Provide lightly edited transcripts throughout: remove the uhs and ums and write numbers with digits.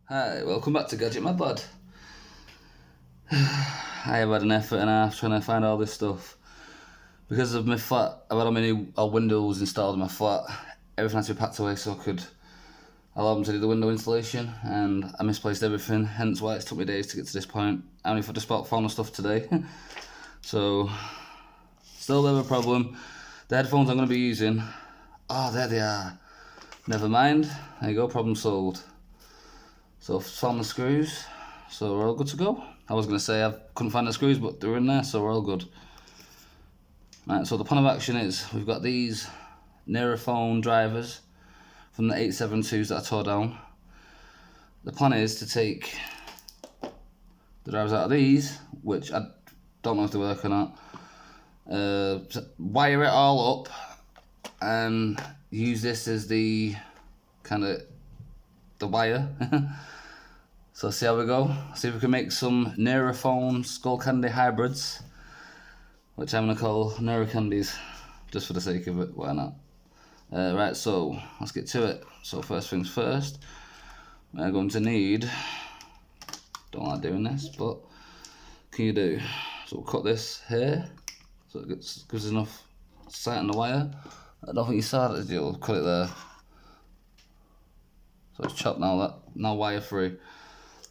Hi, welcome back to Gadget My Bud. I have had an effort and a half trying to find all this stuff. Because of my flat, I've had all my new windows installed in my flat. Everything had to be packed away so I could allow them to do the window installation, and I misplaced everything, hence why it's took me days to get to this point. I only just found the stuff today. So, still a bit of a problem. The headphones I'm going to be using, oh, there they are. Never mind, there you go, problem solved. So I've found the screws, so we're all good to go. I was going to say I couldn't find the screws, but they're in there, so we're all good. Right, so the plan of action is we've got these nura phone drivers from the 872s that I tore down. The plan is to take the drivers out of these, which I don't know if they work or not, wire it all up and use this as the kind of the wire. So see how we go. See if we can make some nura phone skullcandy hybrids, which I'm gonna call nura candies, just for the sake of it. Why not? Right, so let's get to it. So first things first, we're going to need. Don't like doing this, but can you do? So we'll cut this here, so it gives enough sight on the wire. I don't think you saw it, you'll cut it there. So it's chopped now. Now wire free.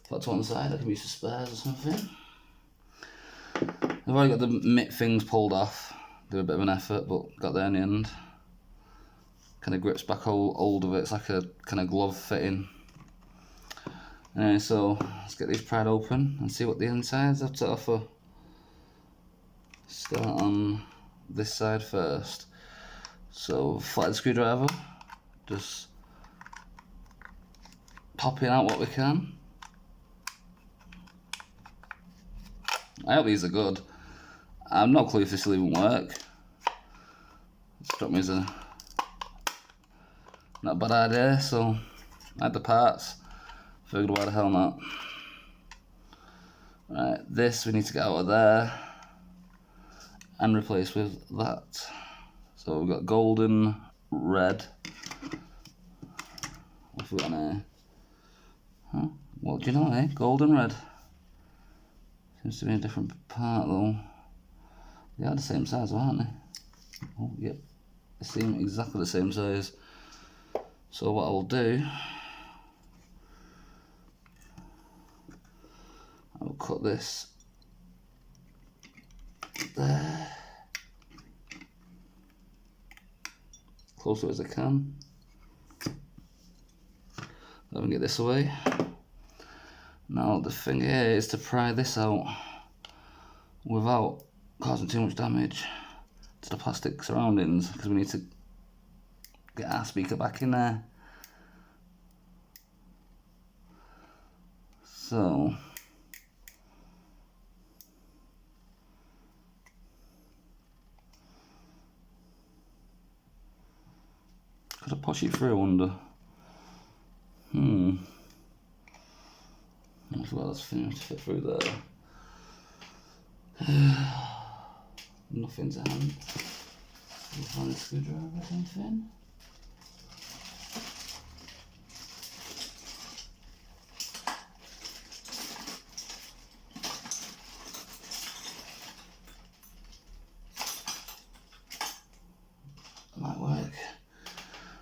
Put to one side. I can use some spares or something. I've already got the mitt things pulled off. Do a bit of an effort, but got there in the end. Kind of grips back hold of it. It's like a kind of glove fitting. Anyway, so let's get these pried open and see what the insides have to offer. Start on this side first. So flathead screwdriver, just popping out what we can. I hope these are good. I've no clue if this will even work. Struck me as a not a bad idea, so I had the parts. Figured why the hell not. Right, this we need to get out of there and replace with that. So we've got golden, red. What's we got in here? Huh? What do you know, eh? Golden, red. Seems to be a different part though. They are the same size, aren't they? Oh, yep. They seem exactly the same size. So what I'll do, I'll cut this there, close to it as I can. Let me get this away. Now the thing here is to pry this out without causing too much damage to the plastic surroundings, because we need to get our speaker back in there. So could I push it through under? As well as finished fit through there. Nothing to hand. We'll find a screwdriver or something. Might work.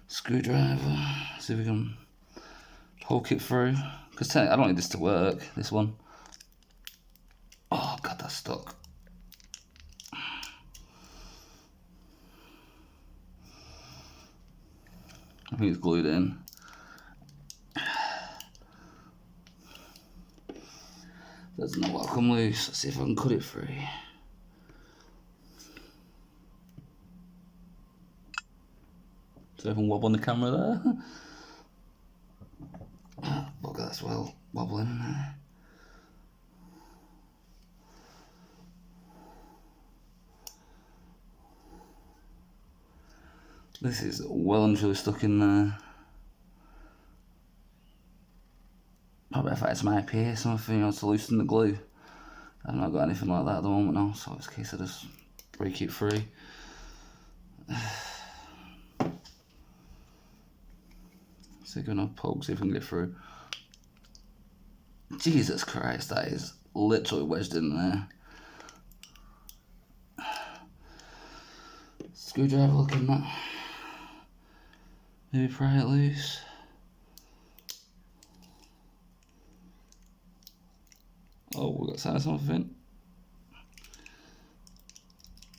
Screwdriver. See if we can poke it through. Because I don't need this to work, this one. Oh god, that's stuck. I think it's glued in. Doesn't know what will come loose. Let's see if I can cut it free. So I can wobble on the camera there. Look, that's well wobbling in there. This is well and truly stuck in there. Probably if I had some IPA or something, to loosen the glue. I've not got anything like that at the moment now, so it's a case of just break it free. So you're gonna poke, see if we can get through. Jesus Christ, that is literally wedged in there. Screwdriver looking that. Maybe pry it loose. Oh, we got signed something.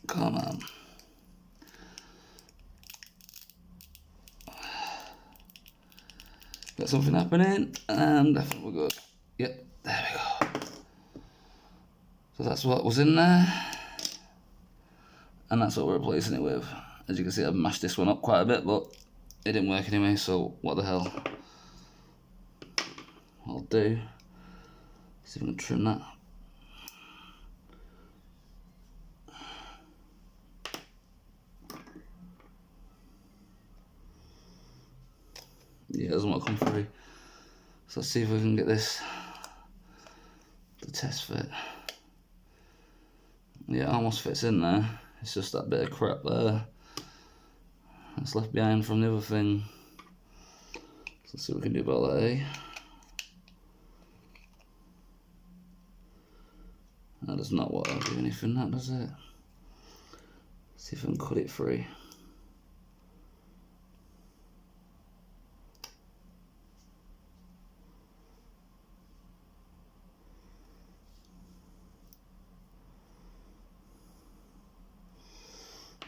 Come on. Got something happening, and I think we're good. Yep, there we go. So that's what was in there, and that's what we're replacing it with. As you can see, I've mashed this one up quite a bit, but it didn't work anyway, so what the hell. I'll do. See if I can trim that. Yeah, it doesn't want to come through. So let's see if we can get this to test fit. Yeah, it almost fits in there. It's just that bit of crap there that's left behind from the other thing. So let's see what we can do about that, eh? That does not want to do anything, that does it? See if I can cut it free.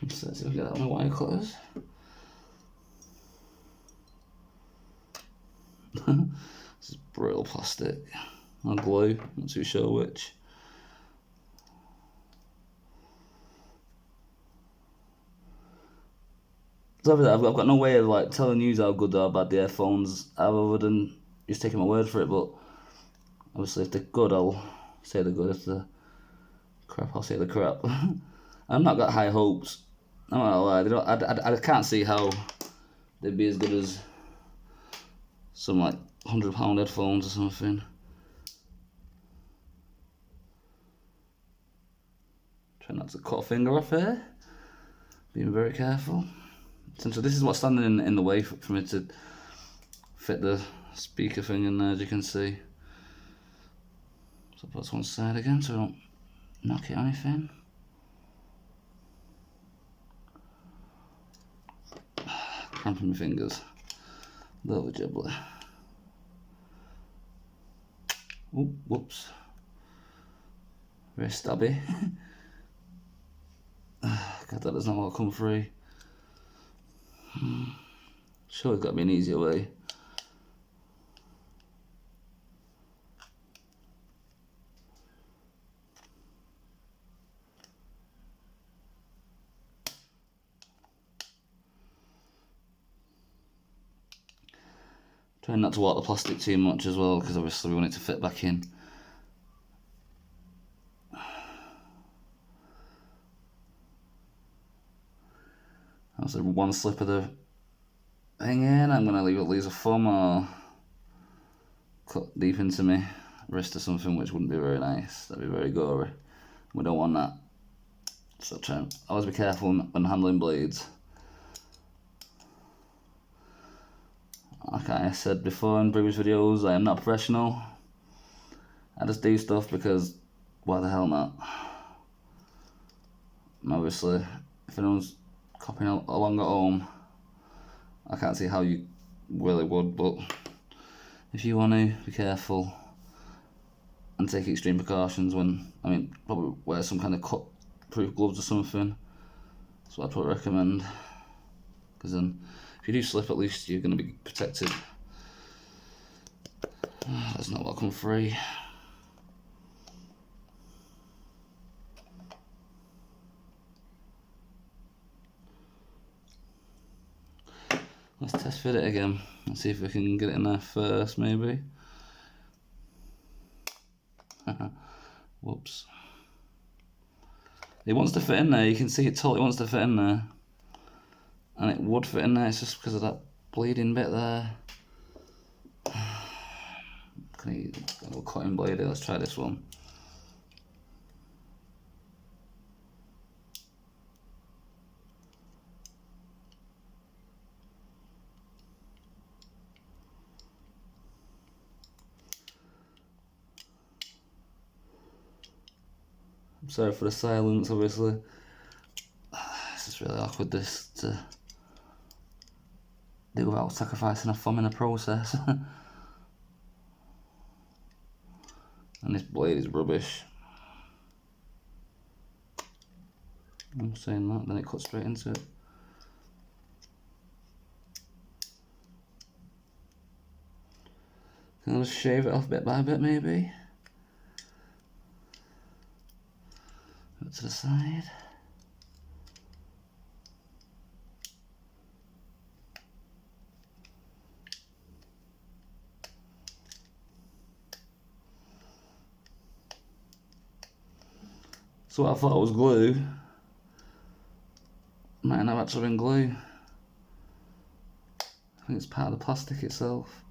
Let's see if we get that on the wire cutters. This is brittle plastic or glue, not too sure which. So I've got no way of like telling you how good or bad the earphones are other than just taking my word for it, but obviously if they're good I'll say they're good, if they're crap I'll say they're crap. I've not got high hopes. I'm not gonna lie, I can't see how they'd be as good as some like £100 headphones or something. Try not to cut a finger off here. Being very careful. So this is what's standing in the way for me to fit the speaker thing in there, as you can see. So put this one side again so I don't knock it or anything. Cramping my fingers. A little bit jibbly. Ooh, whoops. Very stabby. God, that does not want to come free. Sure, there's got to be an easier way. Trying not to warp the plastic too much as well, because obviously we want it to fit back in. That's one slip of the thing in. I'm going to leave it laser foam or cut deep into my wrist or something, which wouldn't be very nice. That'd be very gory. We don't want that. So try and always be careful when handling blades. Like I said before in previous videos, I am not professional. I just do stuff because why the hell not? And obviously, if anyone's copying along at home, I can't see how you really would, but if you want to, be careful and take extreme precautions when, I mean, probably wear some kind of cut-proof gloves or something. That's what I'd probably recommend, because then if you do slip, at least you're going to be protected. That's not welcome free. Let's test fit it again. Let's see if we can get it in there first, maybe. Whoops. It wants to fit in there, you can see it totally wants to fit in there. And it would fit in there, it's just because of that bleeding bit there. Can you get a little cutting blade here? Let's try this one. Sorry for the silence, obviously. It's just really awkward this to do without sacrificing a thumb in the process. And this blade is rubbish. I'm saying that, then it cuts straight into it. Can I just shave it off bit by bit, maybe? Put it to the side. So what I thought was glue might not have actually been glue. I think it's part of the plastic itself.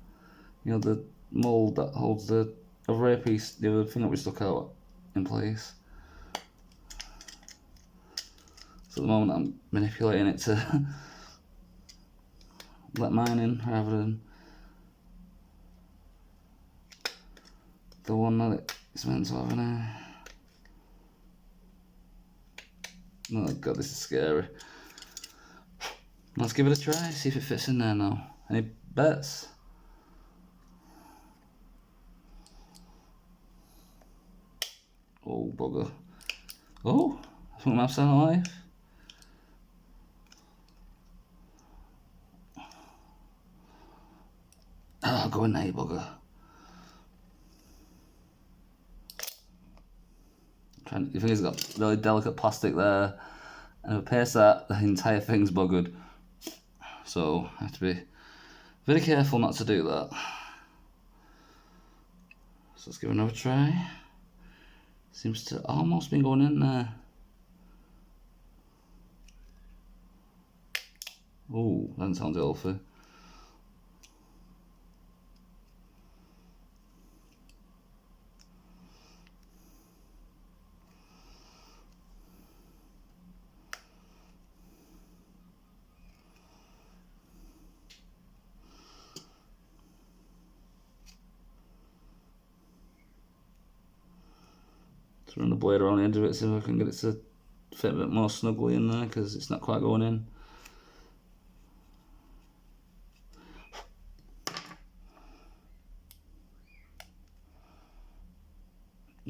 You know, the mould that holds the other piece, the other thing that we stuck out in place. So at the moment I'm manipulating it to let mine in rather than the one that it's meant to have in there. Oh god, this is scary. Let's give it a try, see if it fits in there now. Any bets? Oh, bugger. Oh, I think I'm still alive. Oh, go in there, you bugger. You think it's got really delicate plastic there, and if I paste that, the entire thing's buggered. So I have to be very careful not to do that. So let's give it another try. Seems to almost be going in there. Oh, that sounds healthy. Run the blade around the edge of it, see if I can get it to fit a bit more snugly in there, because it's not quite going in.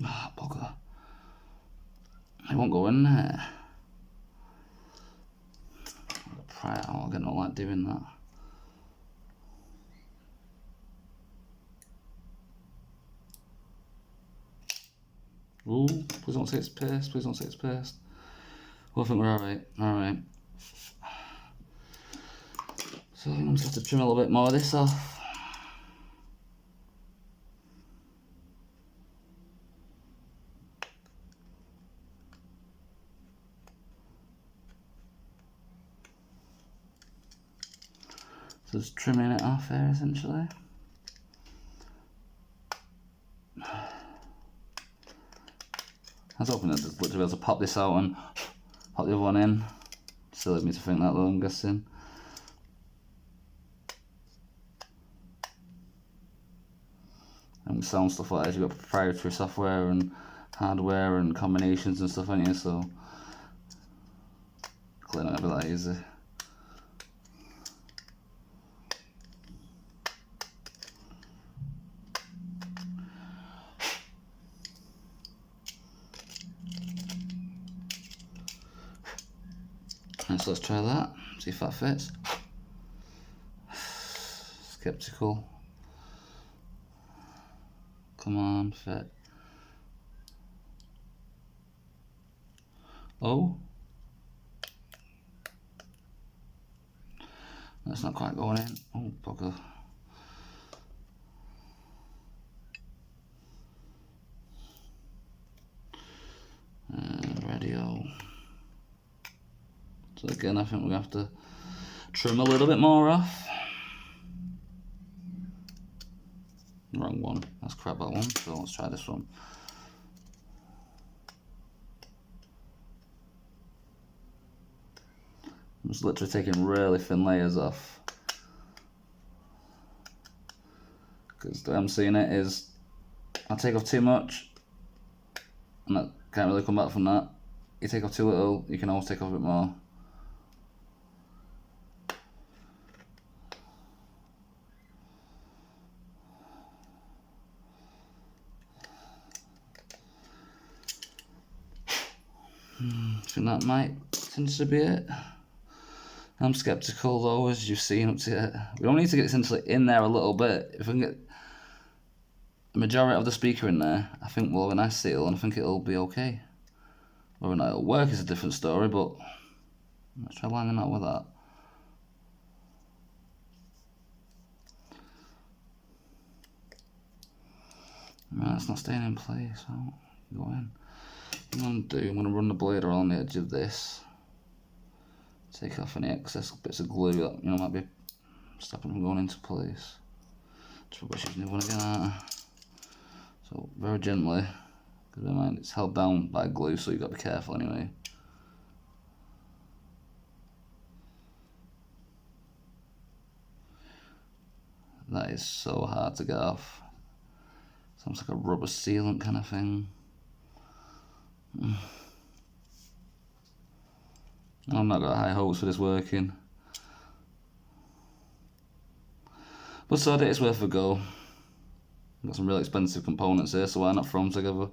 Ah, bugger. It won't go in there. I'll pry it out, I don't like doing that. Ooh, please don't say it's paste, please don't say it's paste. Well, I think we're alright. So I'm just have to trim a little bit more of this off. So just trimming it off there essentially. I was hoping I'd just literally be able to pop this out and pop the other one in. Silly of me to think that though, I'm guessing. And with sound stuff like this, you've got proprietary software and hardware and combinations and stuff, haven't you? So clearly not gonna be that easy. Right, so let's try that, see if that fits. Skeptical. Come on, fit. Oh. That's not quite going in. Oh, bugger. Radio. So again, I think we have to trim a little bit more off. Wrong one. That's crap, that one. So let's try this one. I'm just literally taking really thin layers off. Because the way I'm seeing it is, I take off too much, and that can't really come back from that. You take off too little, you can always take off a bit more. I think that might tend to be it. I'm skeptical though, as you've seen up to yet. We don't need to get this in there a little bit. If we can get the majority of the speaker in there, I think we'll have a nice seal and I think it'll be okay. Whether or not it'll work is a different story, but let's try lining that with that. Right, it's not staying in place, so go in. What I'm going to run the blade around the edge of this. Take off any excess bits of glue that might be stopping from going into place. Just rubbish using the one again. So very gently, because bear in mind it's held down by glue, so you've got to be careful anyway. That is so hard to get off. Sounds like a rubber sealant kind of thing. I'm not got high hopes for this working. But so it's worth a go. Got some really expensive components here, so why not throw them together?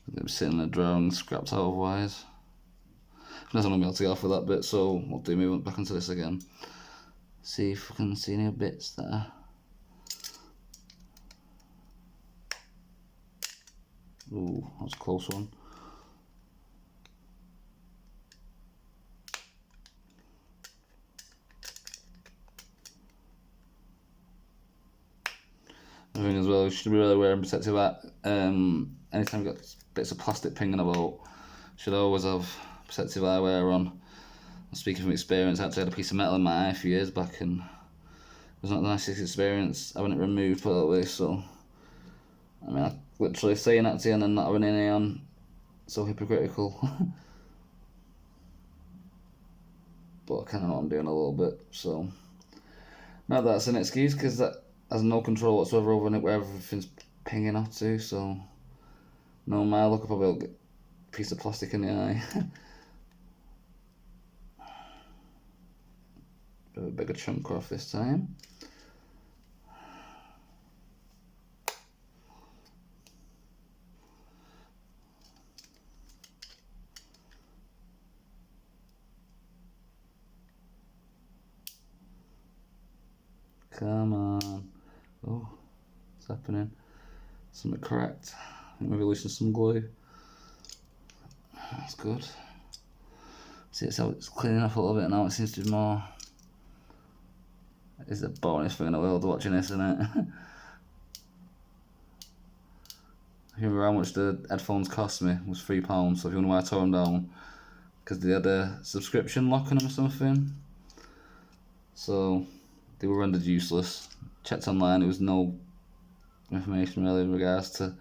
They'll be sitting in the drawer and scrapped out otherwise. I'm not going to be able to get off with that bit, so we'll move back into this again. See if we can see any bits there. Ooh, that was a close one. I think as well, you should be really wearing protective hat. Anytime you've got bits of plastic pinging about, should always have protective eyewear on. Speaking from experience, I actually had a piece of metal in my eye a few years back and it was not the nicest experience having it removed, put it that way. So, I mean, I literally saying that to you and then not having any on, so hypocritical. But I kind of know what I'm doing a little bit, so. Not that that's an excuse, because that has no control whatsoever over it, where everything's pinging off to, so. No, my luck, I'll probably get a piece of plastic in the eye. Bit of a bigger chunk off this time. Come on. Oh, what's happening? Something cracked. I think maybe loosened some glue. That's good. See, it's how it's cleaning up a little bit now. It seems to be more. It's the boringest thing in the world watching this, isn't it? I remember how much the headphones cost me. It was £3. So if you wonder why I tore them down, because they had a subscription lock on them or something. So they were rendered useless. Checked online, there was no information really in regards to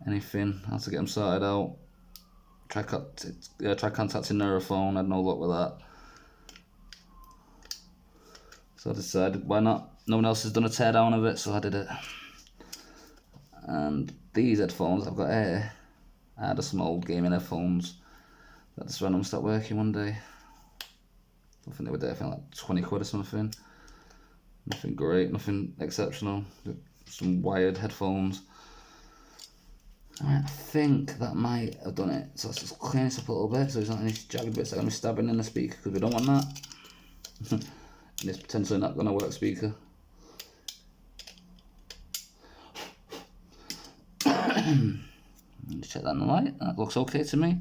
anything, how to get them sorted out. Tried contacting Nura phone, had no luck with that. So I decided, why not? No one else has done a teardown of it, so I did it. And these headphones I've got here, I had some old gaming headphones that just randomly stopped working one day. I think they were there, I think like 20 quid or something. Nothing great, nothing exceptional. Some wired headphones. Alright, I think that might have done it. So let's just clean this up a little bit so there's not any jagged bits that are going to be stabbing in the speaker, because we don't want that. And it's potentially not going to work speaker. Just check that in the light. That looks okay to me.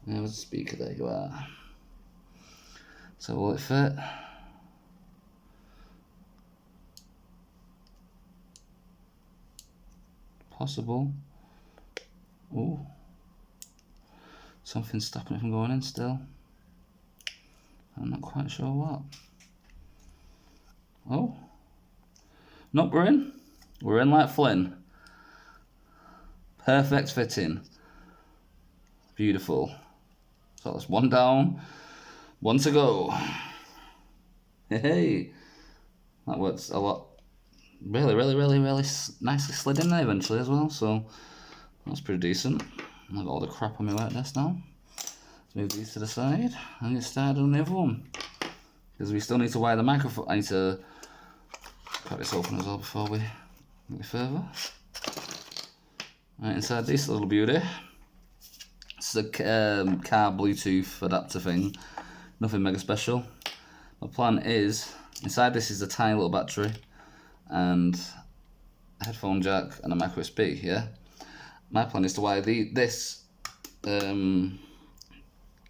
There's the speaker, there you are. So will it fit? Possible. Oh, something's stopping it from going in still. I'm not quite sure what. Oh, nope, we're in. We're in like Flynn. Perfect fitting. Beautiful. So that's one down, one to go. Hey, that works a lot. Really nicely slid in there eventually as well, so that's pretty decent. I've got all the crap on my work desk now. Let's move these to the side and get started on the other one. Because we still need to wire the microphone. I need to cut this open as well before we get further. Right, inside this little beauty, it's a car Bluetooth adapter thing. Nothing mega special. My plan is, inside this is a tiny little battery and a headphone jack and a micro USB, yeah? My plan is to wire the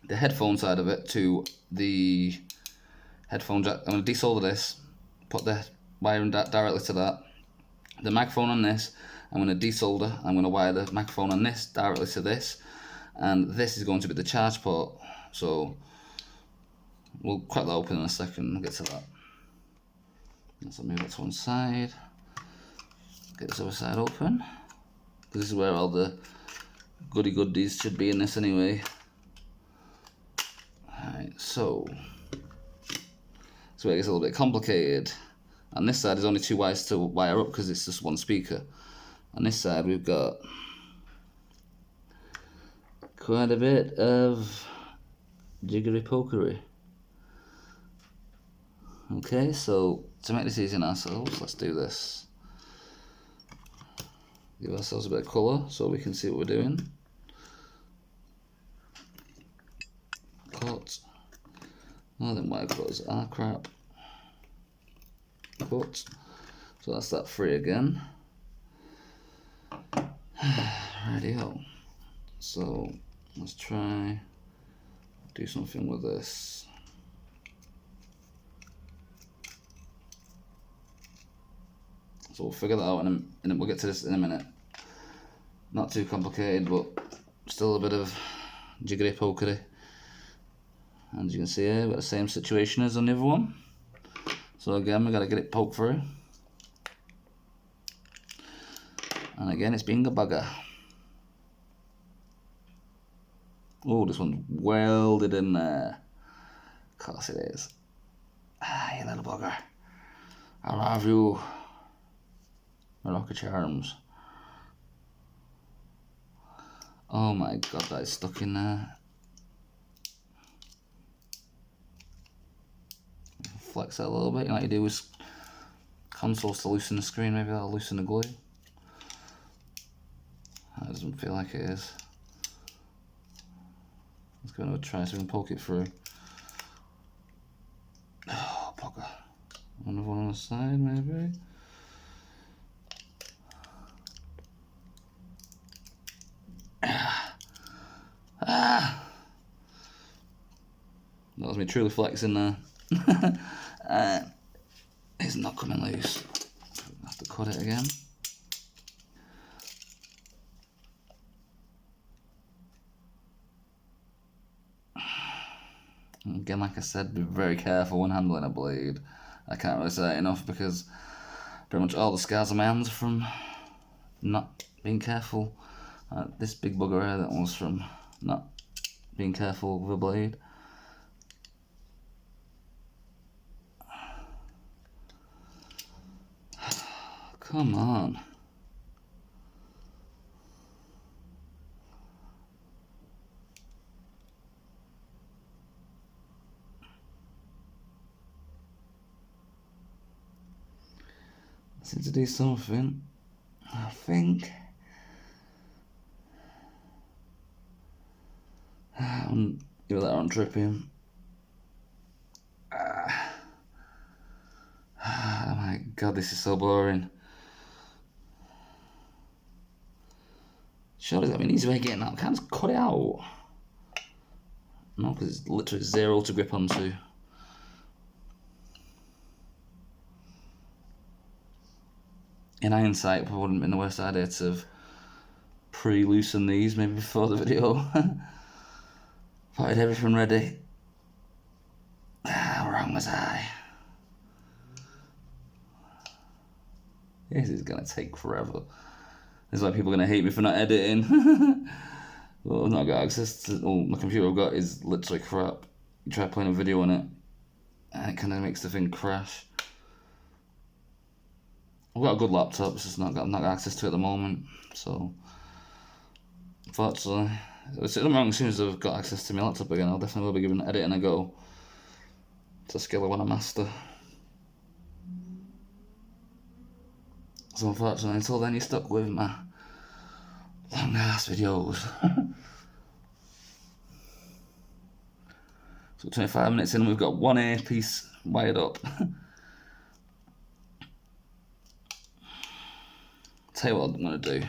headphone side of it to the headphone jack. I'm going to desolder this, put the wiring directly to that. The microphone on this, I'm going to desolder. I'm going to wire the microphone on this directly to this. And this is going to be the charge port. So we'll crack that open in a second. We'll get to that. Let's move that to one side. Get this other side open. This is where all the goody goodies should be in this anyway. Alright, so where it gets a little bit complicated. On this side, there's only 2 wires to wire up because it's just one speaker. On this side, we've got quite a bit of jiggery pokery. Okay, so to make this easy on ourselves, let's do this. Give ourselves a bit of colour so we can see what we're doing. Cut. Oh, then wire cutters are crap. Cut. So that's that 3 again. Radio. So let's try do something with this. So we'll figure that out and we'll get to this in a minute. Not too complicated, but still a bit of jiggery pokery. And as you can see here, we've got the same situation as on the other one. So again, we've got to get it poked through. And again, it's being a bugger. Oh, this one's welded in there. Of course it is. Ah, you little bugger. I love you. My Lucky Charms. Oh my god, that is stuck in there. Flex that a little bit, like you do with consoles to loosen the screen, maybe that'll loosen the glue. That doesn't feel like it is. Let's go and try so we can poke it through. Oh, bugger. Another one on the side, maybe. That was me truly flexing there. It's not coming loose. I have to cut it again. Again, like I said, be very careful when handling a blade. I can't really say that enough because pretty much all the scars on my hands are from not being careful. This big bugger here, that was from not being careful with a blade. Come on. I need to do something, I think. Give that on dripping. Oh my god, this is so boring. Surely there's got to be an easy way of getting that. I can't just cut it out. No, because it's literally 0 to grip onto. In hindsight, probably wouldn't have been the worst idea to have pre-loosened these maybe before the video. Thought I had everything ready. How wrong was I? This is gonna take forever. This is why people are gonna hate me for not editing. Well, I've not got access to all my computer I've got is literally crap. You try playing a video on it, and it kind of makes the thing crash. I've got a good laptop, it's just I've not got access to it at the moment, so Unfortunately. It's not wrong, as soon as I've got access to my laptop again, I'll definitely will be giving editing a go. It's a skill I want to master. So unfortunately, until then, you're stuck with my long ass videos. So 25 minutes in, we've got one earpiece wired up. Tell you what I'm going to do.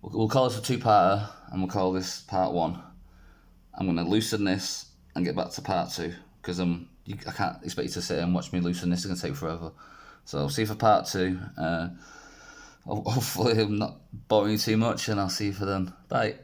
We'll call this a two-parter, and we'll call this part 1. I'm going to loosen this and get back to part 2, because I can't expect you to sit and watch me loosen this. It's going to take forever. So I'll see you for part 2. Hopefully I'm not boring you too much, and I'll see you for then. Bye.